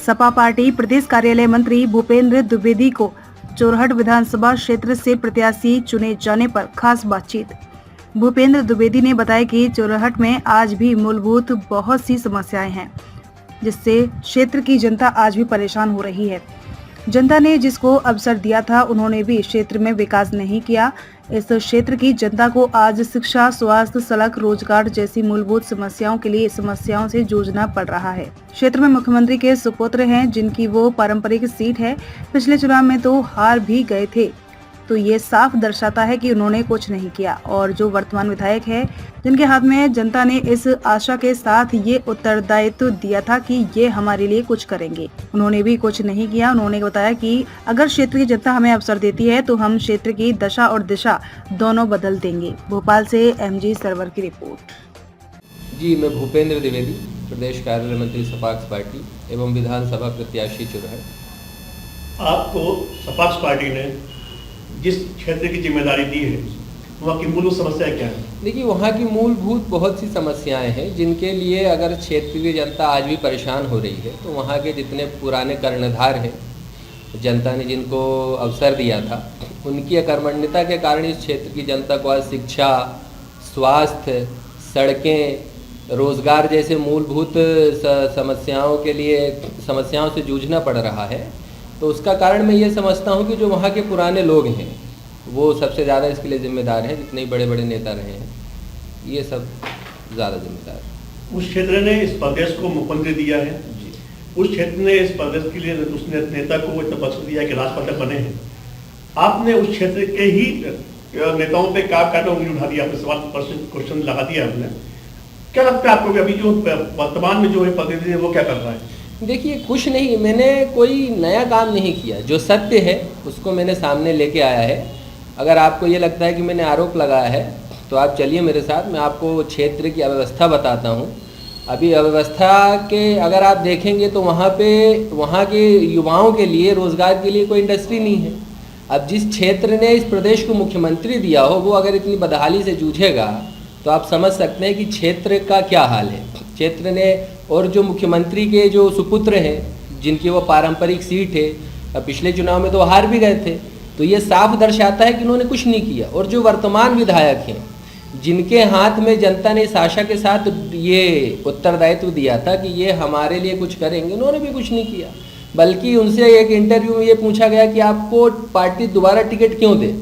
Sapa party प्रदेश कार्यालय मंत्री भूपेंद्र द्विवेदी को चोरहट विधानसभा क्षेत्र से प्रत्याशी चुने जाने पर खास बातचीत। भूपेंद्र द्विवेदी ने बताया कि चोरहट में आज भी मूलभूत बहुत सी समस्याएं हैं, जिससे क्षेत्र की जनता आज भी परेशान हो रही है। जनता ने जिसको अवसर दिया था, उन्होंने भी क्षेत्र में विकास नहीं किया। इस क्षेत्र की जनता को आज शिक्षा, स्वास्थ्य, सड़क, रोजगार जैसी मूलभूत समस्याओं के लिए समस्याओं से जूझना पड़ रहा है। क्षेत्र में मुख्यमंत्री के सुपुत्र हैं, जिनकी वो पारंपरिक सीट है। पिछले चुनाव में तो हार भी गए थे, तो ये साफ दर्शाता है कि उन्होंने कुछ नहीं किया। और जो वर्तमान विधायक है, जिनके हाथ में जनता ने इस आशा के साथ ये उत्तरदायित्व दिया था कि ये हमारे लिए कुछ करेंगे, उन्होंने भी कुछ नहीं किया। उन्होंने बताया कि अगर क्षेत्र की जनता हमें अवसर देती है तो हम क्षेत्र की दशा और दिशा दोनों बदल देंगे। भोपाल से एमजी सरवर की रिपोर्ट। जी, मैं भूपेंद्र द्विवेदी, प्रदेश कार्यालय मंत्री सपाक्स पार्टी एवं विधानसभा प्रत्याशी चुरहट। आपको सपाक्स पार्टी ने जिस क्षेत्र की जिम्मेदारी दी है, वहाँ की मूलभूत समस्याएं क्या है? देखिए, वहाँ की मूलभूत बहुत सी समस्याएं हैं, जिनके लिए अगर क्षेत्र की जनता आज भी परेशान हो रही है। तो वहाँ के जितने पुराने कर्णधार हैं, जनता ने जिनको अवसर दिया था, उनकी अकर्मण्यता के कारण इस क्षेत्र की जनता को आज शिक्षा, स्वास्थ्य, सड़कें, रोजगार जैसे मूलभूत समस्याओं से जूझना पड़ रहा है। तो उसका कारण मैं ये समझता हूँ कि जो वहाँ के पुराने लोग हैं, वो सबसे ज़्यादा इसके लिए जिम्मेदार हैं। जितने बड़े बड़े नेता रहे हैं, ये सब ज़्यादा जिम्मेदार हैं। उस क्षेत्र ने इस प्रदेश को मुख्यमंत्री दिया है, उस क्षेत्र ने इस प्रदेश के लिए उस नेता को इतना अवसर दिया कि राष्ट्रपति बने हैं। आपने उस क्षेत्र के ही नेताओं पे क्या उंगली उठा दिया, आपने सवाल क्वेश्चन लगा दिया आपने। क्या लगता है आपको अभी जो वर्तमान में जो है प्रतिनिधि है, वो क्या कर रहा है? देखिए, कुछ नहीं, मैंने कोई नया काम नहीं किया। जो सत्य है उसको मैंने सामने लेके आया है। अगर आपको ये लगता है कि मैंने आरोप लगाया है, तो आप चलिए मेरे साथ, मैं आपको क्षेत्र की अव्यवस्था बताता हूँ। अभी अव्यवस्था के अगर आप देखेंगे तो वहाँ के युवाओं के लिए, रोज़गार के लिए कोई इंडस्ट्री नहीं है। अब जिस क्षेत्र ने इस प्रदेश को मुख्यमंत्री दिया हो, वो अगर इतनी बदहाली से जूझेगा, तो आप समझ सकते हैं कि क्षेत्र का क्या हाल है। क्षेत्र ने, और जो मुख्यमंत्री के जो सुपुत्र हैं, जिनकी वो पारंपरिक सीट है, अब पिछले चुनाव में तो हार भी गए थे, तो ये साफ दर्शाता है कि उन्होंने कुछ नहीं किया। और जो वर्तमान विधायक हैं, जिनके हाथ में जनता ने इस आशा के साथ ये उत्तरदायित्व दिया था कि ये हमारे लिए कुछ करेंगे, उन्होंने भी कुछ नहीं किया। बल्कि उनसे एक इंटरव्यू में ये पूछा गया कि आपको पार्टी दोबारा टिकट क्यों दे।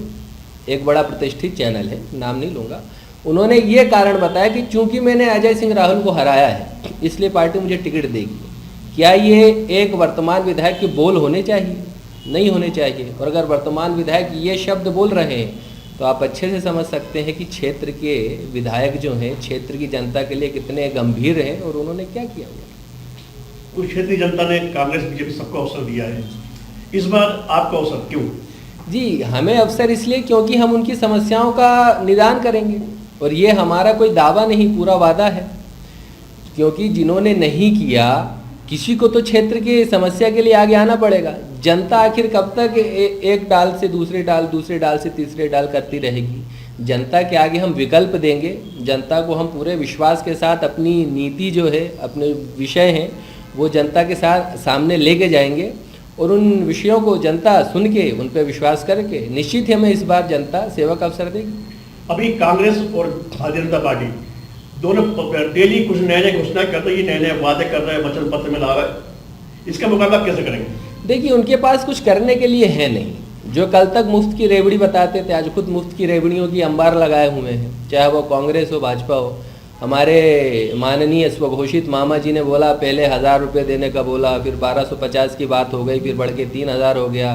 एक बड़ा प्रतिष्ठित चैनल है, नाम नहीं लूँगा, उन्होंने ये कारण बताया कि चूंकि मैंने अजय सिंह राहुल को हराया है, इसलिए पार्टी मुझे टिकट देगी। क्या ये एक वर्तमान विधायक के बोल होने चाहिए? नहीं होने चाहिए। और अगर वर्तमान विधायक ये शब्द बोल रहे हैं, तो आप अच्छे से समझ सकते हैं कि क्षेत्र के विधायक जो हैं, क्षेत्र की जनता के लिए कितने गंभीर हैं और उन्होंने क्या किया हुआ। उस क्षेत्र की जनता ने कांग्रेस बीजेपी सबको अवसर दिया है, इस बार आपको अवसर क्यों? जी, हमें अवसर इसलिए क्योंकि हम उनकी समस्याओं का निदान करेंगे, और ये हमारा कोई दावा नहीं, पूरा वादा है। क्योंकि जिन्होंने नहीं किया, किसी को तो क्षेत्र की समस्या के लिए आगे आना पड़ेगा। जनता आखिर कब तक एक डाल से दूसरे डाल, दूसरे डाल से तीसरे डाल करती रहेगी? जनता के आगे हम विकल्प देंगे। जनता को हम पूरे विश्वास के साथ अपनी नीति जो है, अपने विषय हैं, वो जनता के साथ सामने लेके जाएंगे, और उन विषयों को जनता सुन के, उन पर विश्वास करके निश्चित ही हमें इस बार जनता सेवा का अवसर देगी। अभी कांग्रेस और भारतीय जनता पार्टी दोनों डेली कुछ नए नए घोषणा करते हैं, नए नए वादे कर रहे हैं, वचन पत्र में ला रहे हैं। इसका मुकाबला कैसे करेंगे? देखिए, उनके पास कुछ करने के लिए है नहीं। जो कल तक मुफ्त की रेवड़ी बताते थे, आज खुद मुफ्त की रेवड़ियों की अंबार लगाए हुए हैं, चाहे वो कांग्रेस हो, भाजपा हो। हमारे माननीय स्वघोषित मामा जी ने बोला, पहले 1000 रुपये देने का बोला, फिर 1250 की बात हो गई, फिर बढ़ के 3000 हो गया।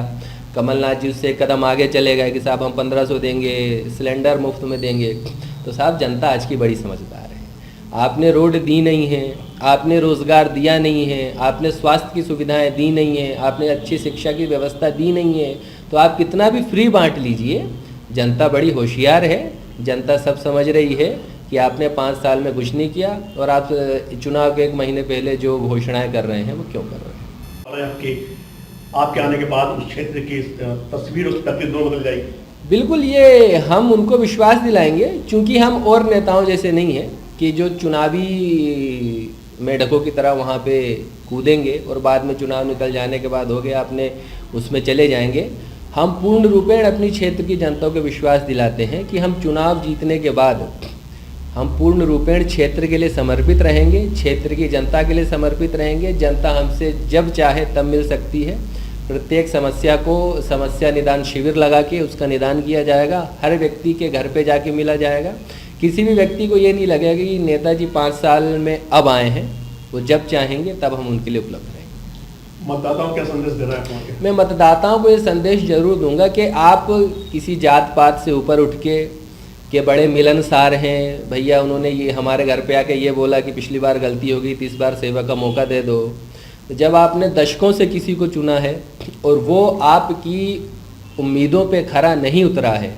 कमलनाथ जी उससे एक कदम आगे चले गए कि साहब हम 1500 देंगे, सिलेंडर मुफ्त में देंगे। तो साहब, जनता आज की बड़ी समझदार है। आपने रोड दी नहीं है, आपने रोज़गार दिया नहीं है, आपने स्वास्थ्य की सुविधाएं दी नहीं है, आपने अच्छी शिक्षा की व्यवस्था दी नहीं है, तो आप कितना भी फ्री बांट लीजिए, जनता बड़ी होशियार है। जनता सब समझ रही है कि आपने 5 साल में कुछ नहीं किया, और आप चुनाव के 1 महीने पहले जो घोषणाएँ कर रहे हैं, वो क्यों कर रहे हैं। आपके आने के बाद उस क्षेत्र की तस्वीर, उस तस्वीर दोनों बदल जाएगी। बिल्कुल, ये हम उनको विश्वास दिलाएंगे, क्योंकि हम और नेताओं जैसे नहीं हैं कि जो चुनावी मेढकों की तरह वहाँ पे कूदेंगे और बाद में चुनाव निकल जाने के बाद हो गया अपने उसमें चले जाएंगे। हम पूर्ण रूपेण अपनी क्षेत्र की जनता को विश्वास दिलाते हैं कि हम चुनाव जीतने के बाद हम पूर्ण रूपेण क्षेत्र के लिए समर्पित रहेंगे, क्षेत्र की जनता के लिए समर्पित रहेंगे। जनता हमसे जब चाहे तब मिल सकती है। प्रत्येक समस्या को समस्या निदान शिविर लगा के उसका निदान किया जाएगा। हर व्यक्ति के घर पे जाके मिला जाएगा। किसी भी व्यक्ति को ये नहीं लगेगा कि नेताजी 5 साल में अब आए हैं, वो जब चाहेंगे तब हम उनके लिए उपलब्ध रहेंगे। मतदाताओं को क्या संदेश दे रहा है आपको? मैं मतदाताओं को ये संदेश जरूर दूंगा कि आप किसी जात पात से ऊपर उठ के बड़े मिलनसार हैं, भैया उन्होंने ये हमारे घर पे आके ये बोला कि पिछली बार गलती हो गई तो इस बार सेवा का मौका दे दो। जब आपने दशकों से किसी को चुना है और वो आपकी उम्मीदों पे खरा नहीं उतरा है,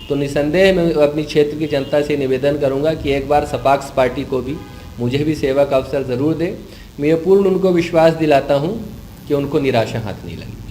तो निसंदेह मैं अपनी क्षेत्र की जनता से निवेदन करूंगा कि एक बार सपाक्स पार्टी को भी, मुझे भी सेवा का अवसर ज़रूर दे। मैं ये पूर्ण उनको विश्वास दिलाता हूं कि उनको निराशा हाथ नहीं लगी।